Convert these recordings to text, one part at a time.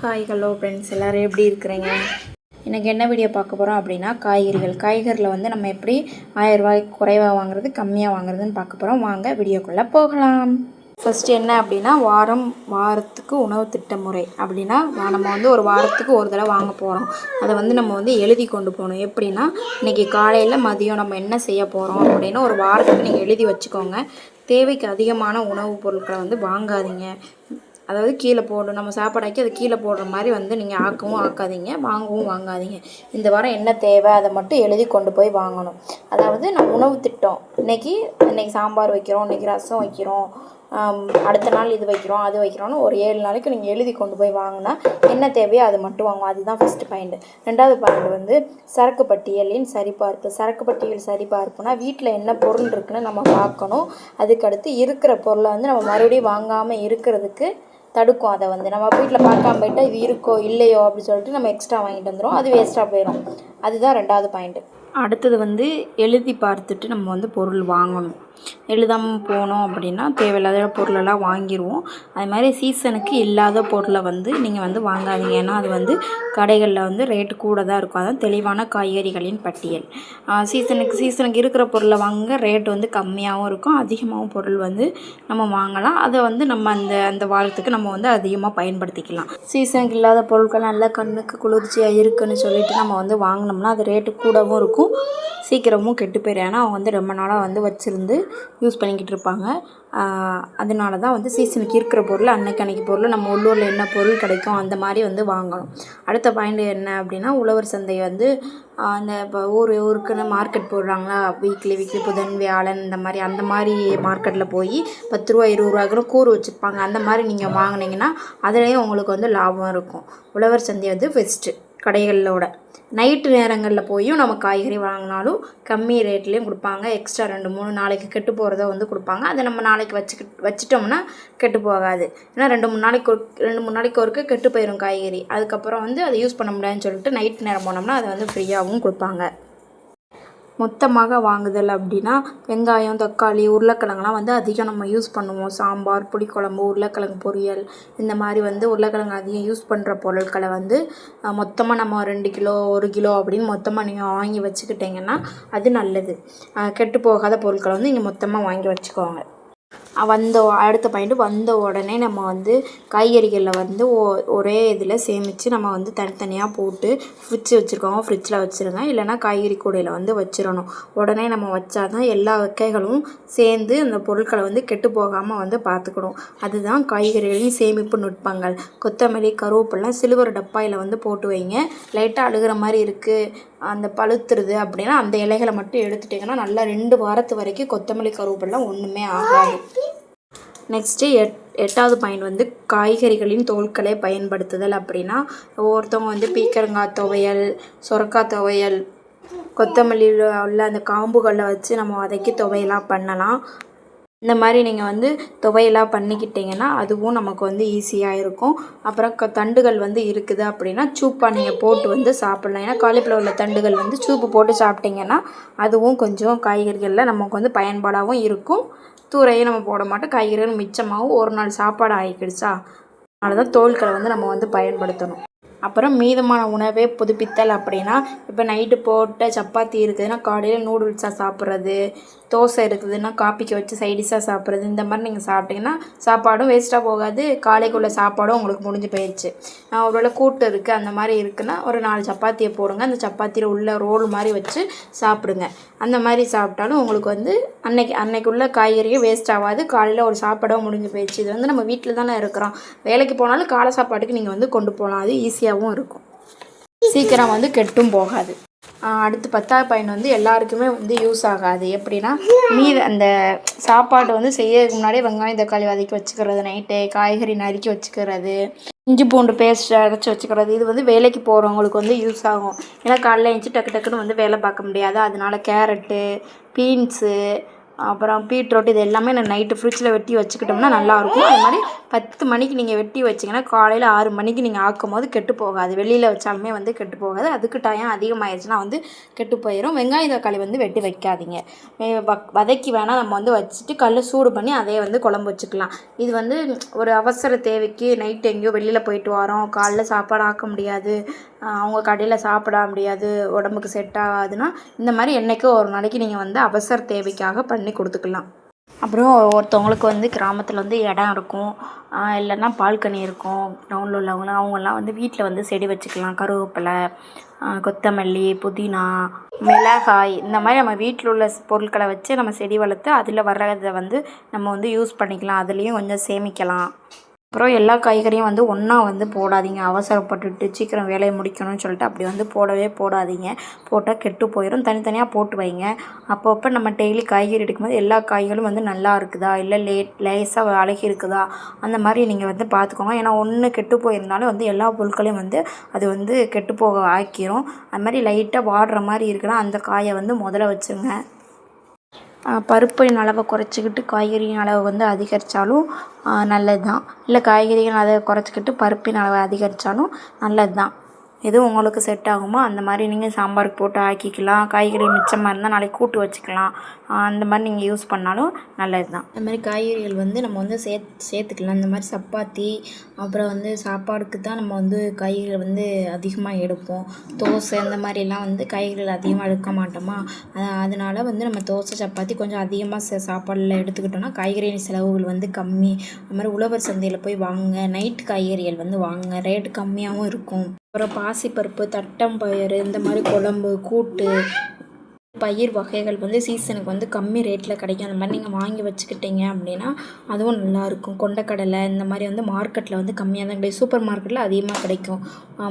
Hi hello friends, எல்லோரும் எப்படி இருக்கிறீங்க? இன்றைக்கி என்ன வீடியோ பார்க்க போகிறோம் அப்படின்னா காய்கறியில் வந்து நம்ம எப்படி 1000 ரூபாய் குறைவாக வாங்குறது கம்மியாக வாங்குறதுன்னு பார்க்க போகிறோம். வாங்க வீடியோக்குள்ளே போகலாம். ஃபஸ்ட்டு என்ன அப்படின்னா வாரத்துக்கு உணவு திட்டமுறை அப்படின்னா நம்ம வந்து ஒரு வாரத்துக்கு ஒரு தடவை வாங்க போகிறோம். அதை வந்து நம்ம வந்து எழுதி கொண்டு போகணும். எப்படின்னா இன்றைக்கி காலையில் மதியம் நம்ம என்ன செய்ய போகிறோம் அப்படின்னு ஒரு வாரத்துக்கு நீங்கள் எழுதி வச்சுக்கோங்க. தேவைக்கு அதிகமான உணவுப் பொருட்களை வந்து வாங்காதீங்க. அதாவது கீழே போடணும், நம்ம சாப்பாடாக்கி அதை கீழே போடுற மாதிரி வந்து நீங்கள் ஆக்கவும் ஆக்காதீங்க, வாங்கவும் வாங்காதீங்க. இந்த வாரம் என்ன தேவை அதை மட்டும் எழுதி கொண்டு போய் வாங்கணும். அதாவது நம்ம உணவு திட்டம் இன்றைக்கி சாம்பார் வைக்கிறோம், இன்றைக்கி ரசம் வைக்கிறோம், அடுத்த நாள் இது வைக்கிறோம் அது வைக்கிறோன்னு ஒரு 7 நாளைக்கு நீங்கள் எழுதி கொண்டு போய் வாங்கினா என்ன தேவையோ அது மட்டும் வாங்குவோம். அதுதான் ஃபஸ்ட்டு பாயிண்ட்டு. ரெண்டாவது பாயிண்ட் வந்து சரக்கு பட்டியலின் சரிபார்ப்பு. சரக்கு பட்டியல் சரிபார்ப்புனா வீட்டில் என்ன பொருள் இருக்குன்னு நம்ம பார்க்கணும். அதுக்கடுத்து இருக்கிற பொருளை வந்து நம்ம மறுபடியும் வாங்காமல் இருக்கிறதுக்கு தடுக்கும். அதை வந்து நம்ம வீட்டில் பார்க்காம போயிட்டால் இது இருக்கோ இல்லையோ அப்படின்னு சொல்லிட்டு நம்ம எக்ஸ்ட்ரா வாங்கிட்டு வந்துடும், அது வேஸ்ட்டாக போயிடும். அதுதான் ரெண்டாவது பாயிண்ட்டு. அடுத்தது வந்து எழுதி பார்த்துட்டு நம்ம வந்து பொருள் வாங்கணும். எழுதாமல் போனோம் அப்படின்னா தேவையில்லாத பொருளெல்லாம் வாங்கிடுவோம். அது மாதிரி சீசனுக்கு இல்லாத பொருளை வந்து நீங்கள் வந்து வாங்காதீங்க. ஏன்னா அது வந்து கடைகளில் வந்து ரேட்டு கூட தான் இருக்கும். அதான் தெளிவான காய்கறிகளின் பட்டியல். சீசனுக்கு இருக்கிற பொருளை வாங்க ரேட்டு வந்து கம்மியாகவும் இருக்கும், அதிகமாகவும் பொருள் வந்து நம்ம வாங்கலாம். அதை வந்து நம்ம அந்த வாரத்துக்கு நம்ம வந்து அதிகமாக பயன்படுத்திக்கலாம். சீசனுக்கு இல்லாத பொருட்கள் நல்லா கண்ணுக்கு குளிர்ச்சியாக இருக்குதுன்னு சொல்லிட்டு நம்ம வந்து வாங்கினோம்னா அது ரேட்டு கூடவும் இருக்கும், சீக்கிரமும் கெட்டு போயிடும். ஏன்னா அவங்க வந்து ரொம்ப நாளாக வந்து வச்சுருந்து யூஸ் பண்ணிக்கிட்டு இருப்பாங்க. அதனால தான் வந்து சீசனுக்கு இருக்கிற பொருள் அன்னைக்கு பொருள் நம்ம உள்ளூரில் என்ன பொருள் கிடைக்கும் அந்த மாதிரி வந்து வாங்கணும். அடுத்த பாயிண்ட் என்ன அப்படின்னா உழவர் சந்தை வந்து அந்த இப்போ ஊருக்குன்னு மார்க்கெட் போடுறாங்களா, வீக்லி புதன் வியாழன் அந்த மாதிரி மார்க்கெட்டில் போய் 10 ரூபா 20 ரூபாய்க்குன்னு கூறு வச்சுருப்பாங்க. அந்த மாதிரி நீங்கள் வாங்கினீங்கன்னா அதுலேயும் உங்களுக்கு வந்து லாபம் இருக்கும். உழவர் சந்தை வந்து பெஸ்ட்டு கடைகளோட. நைட்டு நேரங்களில் போயும் நம்ம காய்கறி வாங்கினாலும் கம்மி ரேட்லேயும் கொடுப்பாங்க. எக்ஸ்ட்ரா 2-3 நாளைக்கு கெட்டு போகிறத வந்து கொடுப்பாங்க. அதை நம்ம நாளைக்கு வச்சிட்டோம்னா கெட்டு போகாது. ஏன்னா 2-3 நாளைக்கு ஒருக்க கெட்டு போயிடும் காய்கறி. அதுக்கப்புறம் வந்து அதை யூஸ் பண்ண முடியாதுன்னு சொல்லிட்டு நைட் நேரம் போனோம்னா அதை வந்து ஃப்ரீயாகவும் கொடுப்பாங்க. மொத்தமாக வாங்குதல் அப்படின்னா வெங்காயம், தக்காளி, உருளைக்கிழங்குலாம் வந்து அதிகம் நம்ம யூஸ் பண்ணுவோம். சாம்பார், புளிக்குழம்பு, உருளைக்கிழங்கு பொரியல் இந்த மாதிரி வந்து உருளைக்கிழங்கு அதிகம் யூஸ் பண்ணுற பொருட்களை வந்து மொத்தமாக நம்ம 2 கிலோ 1 கிலோ அப்படின்னு மொத்தமாக நீங்கள் வாங்கி வச்சுக்கிட்டிங்கன்னா அது நல்லது. கெட்டு போகாத பொருட்களை வந்து நீங்கள் மொத்தமாக வாங்கி வச்சுக்கோங்க. அடுத்த பாயிண்ட்டு வந்த உடனே நம்ம வந்து காய்கறிகளில் வந்து ஒரே இதில் சேமித்து நம்ம வந்து தனித்தனியாக போட்டு வச்சுருக்கோம், ஃப்ரிட்ஜில் வச்சுருங்க. இல்லைனா காய்கறி கூடையில் வந்து வச்சிடணும். உடனே நம்ம வச்சா தான் எல்லா வகைகளும் சேர்ந்து அந்த பொருட்களை வந்து கெட்டு போகாமல் வந்து பார்த்துக்கணும். அதுதான் காய்கறிகளின் சேமிப்பு நுட்பங்கள். கொத்தமல்லி, கருவேப்பிலாம் சில்வர் டப்பாயில் வந்து போட்டு வைங்க. லைட்டாக அழுகிற மாதிரி இருக்குது, அந்த பழுத்துருது அப்படின்னா அந்த இலைகளை மட்டும் எடுத்துட்டிங்கன்னா நல்லா 2 வாரத்து வரைக்கும் கொத்தமல்லி கருவேப்பிலாம் ஒன்றுமே ஆகாது. நெக்ஸ்ட்டு 8வது பாயிண்ட் வந்து காய்கறிகளின் தோல்களை பயன்படுத்துதல். அப்படின்னா ஒவ்வொருத்தவங்க வந்து பீக்கங்காய் துவையல், சொரக்காய் துவையல், கொத்தமல்லியில் உள்ள அந்த காம்புகளில் வச்சு நம்ம வதக்கி துவையலாக பண்ணலாம். இந்த மாதிரி நீங்கள் வந்து துவையலாக பண்ணிக்கிட்டிங்கன்னா அதுவும் நமக்கு வந்து ஈஸியாக இருக்கும். அப்புறம் தண்டுகள் வந்து இருக்குது அப்படின்னா சூப்பாக நீங்கள் போட்டு வந்து சாப்பிட்லாம். ஏன்னா காலிஃப்ளவரில் தண்டுகள் வந்து சூப்பு போட்டு சாப்பிட்டிங்கன்னா அதுவும் கொஞ்சம் காய்கறிகளில் நமக்கு வந்து பயன்பாடாகவும் இருக்கும். தூரையும் நம்ம போட மாட்டோம், காய்கறிகள் மிச்சமாகவும் ஒரு நாள் சாப்பாடு ஆகிக்கிடுச்சா. அதனால தான் தோல்களை வந்து நம்ம வந்து பயன்படுத்தணும். அப்புறம் மீதமான உணவை புதுப்பித்தல் அப்படின்னா இப்போ நைட்டு போட்ட சப்பாத்தி இருக்குதுன்னா காலையில் நூடுல்ஸாக சாப்பிட்றது, தோசை இருக்குதுன்னா காப்பிக்கு வச்சு சைடிஷாக சாப்பிட்றது. இந்த மாதிரி நீங்கள் சாப்பிட்டிங்கன்னா சாப்பாடும் வேஸ்ட்டாக போகாது, காலைக்குள்ள சாப்பாடும் உங்களுக்கு முடிஞ்சு போயிடுச்சு. ஒருவேளை கூட்டு இருக்குது அந்த மாதிரி இருக்குன்னா ஒரு 4 சப்பாத்தியை போடுங்க, அந்த சப்பாத்தியில் உள்ள ரோல் மாதிரி வச்சு சாப்பிடுங்க. அந்த மாதிரி சாப்பிட்டாலும் உங்களுக்கு வந்து அன்னைக்குள்ள காய்கறியும் வேஸ்ட் ஆகாது, காலையில் ஒரு சாப்பாடும் முடிஞ்சு போயிடுச்சு. இது வந்து நம்ம வீட்டில் தானே இருக்கிறோம், வேலைக்கு போனாலும் காலை சாப்பாட்டுக்கு நீங்கள் வந்து கொண்டு போகலாம், அது ஈஸியாகவும் இருக்கும், சீக்கிரம் வந்து கெட்டும் போகாது. அடுத்து 10வது பாயிண்ட் வந்து எல்லாருக்குமே வந்து யூஸ் ஆகாது. எப்படின்னா அந்த சாப்பாடு வந்து செய்யறதுக்கு முன்னாடியே வெங்காயம் தக்காளி வதக்கி வச்சுக்கிறது, நைட்டே காய்கறி நறுக்கி வச்சுக்கிறது, இஞ்சி பூண்டு பேஸ்ட் அரைச்சி வச்சுக்கிறது. இது வந்து வேலைக்கு போகிறவங்களுக்கு வந்து யூஸ் ஆகும். ஏன்னா காலைல எழுந்துச்சி டக்குன்னு வந்து வேலை பார்க்க முடியாது. அதனால கேரட்டு, பீன்ஸு, அப்புறம் பீட்ரூட் இது எல்லாமே நான் நைட்டு ஃப்ரிட்ஜில் வெட்டி வச்சுக்கிட்டோம்னா நல்லாயிருக்கும். அது மாதிரி 10 மணிக்கு நீங்கள் வெட்டி வச்சிங்கன்னா காலையில் 6 மணிக்கு நீங்கள் ஆக்கும் போது கெட்டு போகாது. வெளியில் வச்சாலுமே வந்து கெட்டு போகாது. அதுக்கு டைம் அதிகமாகிடுச்சுன்னா வந்து கெட்டு போயிடும். வெங்காயம் தக்காளி வந்து வெட்டி வைக்காதீங்க. வதக்கி வேணால் நம்ம வந்து வச்சுட்டு கல் சூடு பண்ணி அதே வந்து குழம்பு வச்சுக்கலாம். இது வந்து ஒரு அவசர தேவைக்கு நைட்டு எங்கேயோ வெளியில் போயிட்டு வரோம், காலைல சாப்பாடு ஆக்க முடியாது, அவங்க கடையில் சாப்பிட முடியாது, உடம்புக்கு செட் ஆகாதுன்னா இந்த மாதிரி என்றைக்கோ ஒரு நாளைக்கு நீங்கள் வந்து அவசர தேவைக்காக பண்ணி கொடுத்துக்கலாம். அப்புறம் ஒருத்தவங்களுக்கு வந்து கிராமத்தில் வந்து இடம் இருக்கும், இல்லைன்னா பால்கனி இருக்கும். டவுனில் உள்ளவங்களாம் அவங்கெல்லாம் வந்து வீட்டில் வந்து செடி வச்சுக்கலாம். கருவேப்பிலை, கொத்தமல்லி, புதினா, மிளகாய் இந்த மாதிரி நம்ம வீட்டில் உள்ள பொருட்களை வச்சு நம்ம செடி வளர்த்து அதில் வர்றதை வந்து நம்ம வந்து யூஸ் பண்ணிக்கலாம். அதுலேயும் கொஞ்சம் சேமிக்கலாம். அப்புறம் எல்லா காய்கறியும் வந்து ஒன்றா வந்து போடாதீங்க. அவசரப்பட்டுட்டு சீக்கிரம் வேலையை முடிக்கணும்னு சொல்லிட்டு அப்படி வந்து போடவே போடாதீங்க. போட்டால் கெட்டு போயிடும். தனித்தனியாக போட்டு வைங்க. அப்பப்போ நம்ம டெய்லி காய்கறி எடுக்கும்போது எல்லா காய்களும் வந்து நல்லா இருக்குதா, இல்லை லேசாக அழுகி இருக்குதா, அந்த மாதிரி நீங்கள் வந்து பார்த்துக்கோங்க. ஏன்னா ஒன்று கெட்டு போயிருந்தாலும் வந்து எல்லா பொருட்களையும் வந்து அது வந்து கெட்டு போக ஆக்கிரும். அது மாதிரி லைட்டாக வாடுற மாதிரி இருக்குன்னா அந்த காயை வந்து முதல்ல வச்சுருங்க. பருப்பின் அளவை குறைச்சிக்கிட்டு காய்கறியின் அளவை வந்து அதிகரித்தாலும் நல்லது தான். இல்லை காய்கறியின் அளவை குறைச்சிக்கிட்டு பருப்பின் அளவை அதிகரித்தாலும் நல்லது தான். எது உங்களுக்கு செட் ஆகுமோ அந்த மாதிரி நீங்கள் சாம்பாருக்கு போட்டு ஆக்கிக்கலாம். காய்கறி மிச்சமாக இருந்தால் நாளைக்கு கூட்டு வச்சுக்கலாம். அந்த மாதிரி நீங்கள் யூஸ் பண்ணாலும் நல்லது தான். அந்த மாதிரி காய்கறிகள் வந்து நம்ம வந்து சேர்த்துக்கலாம். இந்த மாதிரி சப்பாத்தி அப்புறம் வந்து சாப்பாடுக்கு தான் நம்ம வந்து காய்கறிகள் வந்து அதிகமாக எடுப்போம். தோசை இந்த மாதிரிலாம் வந்து காய்கறிகள் அதிகமாக எடுக்க மாட்டோமா, அதனால் வந்து நம்ம தோசை சப்பாத்தி கொஞ்சம் அதிகமாக சாப்பாடில் எடுத்துக்கிட்டோம்னா காய்கறி செலவுகள் வந்து கம்மி. அது மாதிரி உழவர் சந்தையில் போய் வாங்குங்க. நைட்டு காய்கறிகள் வந்து வாங்குங்க, ரேட்டு கம்மியாகவும் இருக்கும். அப்புறம் பாசிப்பருப்பு, தட்டம்பயிறு இந்த மாதிரி குழம்பு, கூட்டு, பயிர் வகைகள் வந்து சீசனுக்கு வந்து கம்மி ரேட்டில் கிடைக்கும். அந்த மாதிரி நீங்கள் வாங்கி வச்சுக்கிட்டீங்க அப்படின்னா அதுவும் நல்லாயிருக்கும். கொண்டக்கடலை இந்த மாதிரி வந்து மார்க்கெட்டில் வந்து கம்மியாக தான் கிடைக்கும். சூப்பர் மார்க்கெட்டில் அதிகமாக கிடைக்கும்.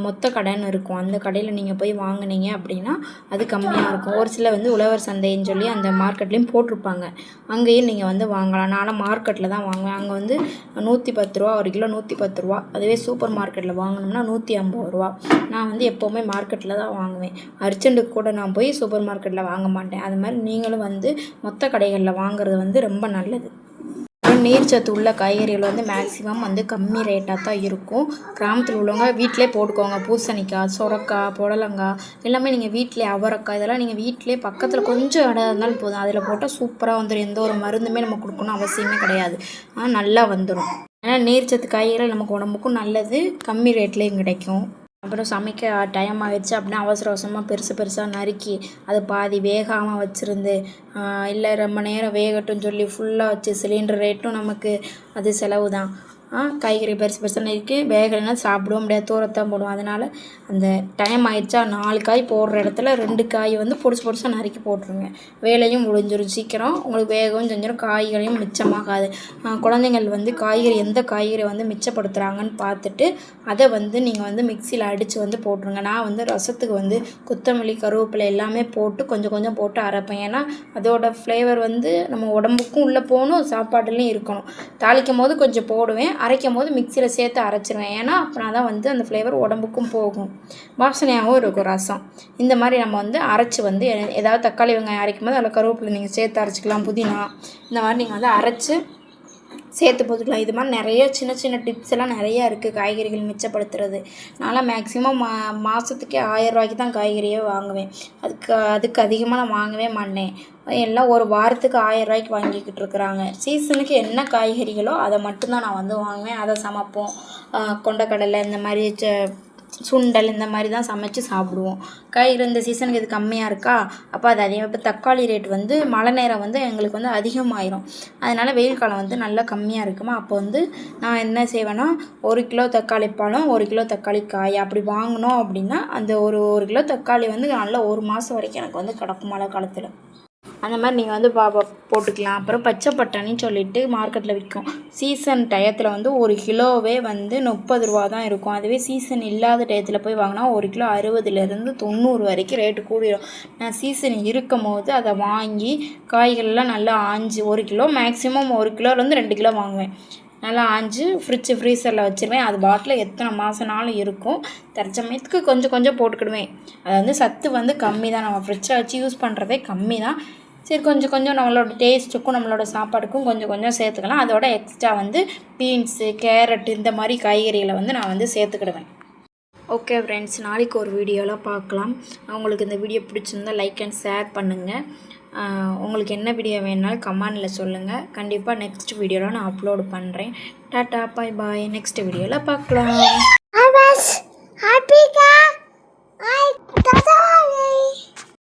மொத்த கடைன்னு இருக்கும், அந்த கடையில் நீங்கள் போய் வாங்கினீங்க அப்படின்னா அது கம்மியாக இருக்கும். ஒரு சில வந்து உழவர் சந்தைன்னு சொல்லி அந்த மார்க்கெட்லேயும் போட்டிருப்பாங்க, அங்கேயும் நீங்கள் வந்து வாங்கலாம். நானும் மார்க்கெட்டில் தான் வாங்குவேன். அங்கே வந்து 110 ரூபா, ஒரு கிலோ 110 ரூபா. அதுவே சூப்பர் மார்க்கெட்டில் வாங்கினோம்னா 150 ரூபா. நான் வந்து எப்போவுமே மார்க்கெட்டில் தான் வாங்குவேன். அர்ஜென்ட்டுக்கு கூட நான் போய் சூப்பர் மார்க்கெட்டில் வாங்க மாட்டேன். அது மாதிரி நீங்களும் வந்து மொத்த கடைகளில் வாங்குறது வந்து ரொம்ப நல்லது. நீர்ச்சத்து உள்ள காய்கறிகள் வந்து மேக்ஸிமம் வந்து கம்மி ரேட்டாக தான் இருக்கும். கிராமத்தில் உள்ளவங்க வீட்டிலே போட்டுக்கோங்க. பூசணிக்காய், சொரக்காய், புடலங்காய் எல்லாமே நீங்கள் வீட்டிலே, அவரைக்காய் இதெல்லாம் நீங்கள் வீட்டிலே பக்கத்தில் கொஞ்சம் இடம் இருந்தாலும் போதும், அதில் போட்டால் சூப்பராக வந்துடும். எந்த ஒரு மருந்துமே நம்ம கொடுக்கணும் அவசியமே கிடையாது, நல்லா வந்துடும். ஏன்னா நீர்ச்சத்து காய்கறிகள் நமக்கு உடம்புக்கும் நல்லது, கம்மி ரேட்லேயும் கிடைக்கும். அப்புறம் சமைக்க டைம் ஆகிடுச்சு அப்படின்னா அவசர அவசரமாக பெருசாக நறுக்கி அது பாதி வேகாமல் வச்சுருந்து, இல்லை ரொம்ப நேரம் வேகட்டும்னு சொல்லி ஃபுல்லாக வச்சு சிலிண்டர் ரேட்டும் நமக்கு அது செலவு தான். காய்கறி பெருசாக நறுக்கி வேகலைன்னா சாப்பிடவும் முடியாது, தூரத்தான் போடுவோம். அதனால் அந்த டைம் ஆகிடுச்சா 4 காய் போடுற இடத்துல 2 காய் வந்து பொடிசாக நறுக்கி போட்டுருங்க. வேலையும் முடிஞ்சிடும், சீக்கிரம் உங்களுக்கு வேகவும் செஞ்சிடும், காய்கறியும் மிச்சமாகாது. குழந்தைங்கள் வந்து காய்கறி எந்த காய்கறி வந்து மிச்சப்படுத்துகிறாங்கன்னு பார்த்துட்டு அதை வந்து நீங்கள் வந்து மிக்சியில் அடித்து வந்து போட்டுருங்க. நான் வந்து ரசத்துக்கு வந்து கொத்தமல்லி, கருவேப்பிலை எல்லாமே போட்டு கொஞ்சம் போட்டு அரைப்பேன். ஏன்னா அதோட ஃப்ளேவர் வந்து நம்ம உடம்புக்கும் உள்ளே போகணும், சாப்பாடுலேயும் இருக்கணும். தாளிக்கும் போது கொஞ்சம் போடுவேன், அரைக்கும் போது மிக்சியில் சேர்த்து அரைச்சிருவேன். ஏன்னா அப்படின்னா தான் வந்து அந்த ஃப்ளேவர் உடம்புக்கும் போகும், வாசனையாகவும் இருக்கும் ரசம். இந்த மாதிரி நம்ம வந்து அரைச்சி வந்து ஏதாவது தக்காளி வெங்காயம் அரைக்கும் போது அதில் கருவேப்பிலை நீங்கள் சேர்த்து அரைச்சிக்கலாம், புதினா இந்த மாதிரி நீங்கள் வந்து அரைச்சி சேர்த்து போட்டுக்கலாம். இது மாதிரி நிறைய சின்ன டிப்ஸ் எல்லாம் நிறையா இருக்குது காய்கறிகள் மிச்சப்படுத்துறது. நான்லாம் மேக்ஸிமம் மாதத்துக்கே 1000 ரூபாய்க்கு தான் காய்கறியே வாங்குவேன். அதுக்கு அதிகமாக நான் வாங்கவே மாட்டேன். எல்லாம் ஒரு வாரத்துக்கு 1000 ரூபாய்க்கு வாங்கிக்கிட்டு இருக்கிறாங்க. சீசனுக்கு என்ன காய்கறிகளோ அதை மட்டும்தான் நான் வந்து வாங்குவேன், அதை சமைப்போம். கொண்டக்கடலை இந்த மாதிரி சுண்டல் இந்த மாதிரி தான் சமைச்சு சாப்பிடுவோம். காய்கறி இந்த சீசனுக்கு இது கம்மியாக இருக்கா, அப்போ அது அதிகம். இப்போ தக்காளி ரேட் வந்து மழை நேரம் வந்து எங்களுக்கு வந்து அதிகமாயிரும். அதனால் வெயில் காலம் வந்து நல்லா கம்மியாக இருக்குமா, அப்போ வந்து நான் என்ன செய்வேன்னா 1 கிலோ தக்காளி பழம், 1 கிலோ தக்காளி காய் அப்படி வாங்கினோம் அப்படின்னா அந்த ஒரு கிலோ தக்காளி வந்து நல்லா 1 மாதம் வரைக்கும் எனக்கு வந்து கிடக்கும் மழை காலத்தில். அந்த மாதிரி நீங்கள் வந்து போட்டுக்கலாம். அப்புறம் பச்சை பட்டாணின்னு சொல்லிட்டு மார்க்கெட்டில் விற்கும். சீசன் டயத்தில் வந்து 1 கிலோவே வந்து 30 ரூபா தான் இருக்கும். அதுவே சீசன் இல்லாத டயத்தில் போய் வாங்கினா 1 கிலோ 60லேருந்து 90 வரைக்கும் ரேட்டு கூடிடும். நான் சீசன் இருக்கும் போது அதை வாங்கி காய்கள்லாம் நல்லா ஆஞ்சி 1 கிலோ மேக்ஸிமம் 1 கிலோலேருந்து 2 கிலோ வாங்குவேன். நல்லா ஆஞ்சி ஃப்ரீசரில் வச்சுருவேன். அது பாட்டில் எத்தனை மாதம்னாலும் இருக்கும். தற்சமயத்துக்கு கொஞ்சம் போட்டுக்கிடுவேன். அது வந்து சத்து வந்து கம்மி தான், நம்ம ஃப்ரிட்ஜில் வச்சு யூஸ் பண்ணுறதே கம்மி தான். சரி கொஞ்சம் கொஞ்சம் நம்மளோட டேஸ்ட்டுக்கும் நம்மளோட சாப்பாடுக்கும் கொஞ்சம் கொஞ்சம் சேர்த்துக்கலாம். அதோட எக்ஸ்ட்ரா வந்து பீன்ஸு, கேரட்டு இந்த மாதிரி காய்கறிகளை வந்து நான் வந்து சேர்த்துக்கிடுவேன். ஓகே ஃப்ரெண்ட்ஸ், நாளைக்கு ஒரு வீடியோவில் பார்க்கலாம். உங்களுக்கு இந்த வீடியோ பிடிச்சிருந்தால் லைக் அண்ட் ஷேர் பண்ணுங்கள். உங்களுக்கு என்ன வீடியோ வேணுனாலும் கமெண்டில் சொல்லுங்கள். கண்டிப்பாக நெக்ஸ்ட் வீடியோவில் நான் அப்லோடு பண்ணுறேன். டாட்டா, பாய் பாய். நெக்ஸ்ட் வீடியோவில் பார்க்கலாம்.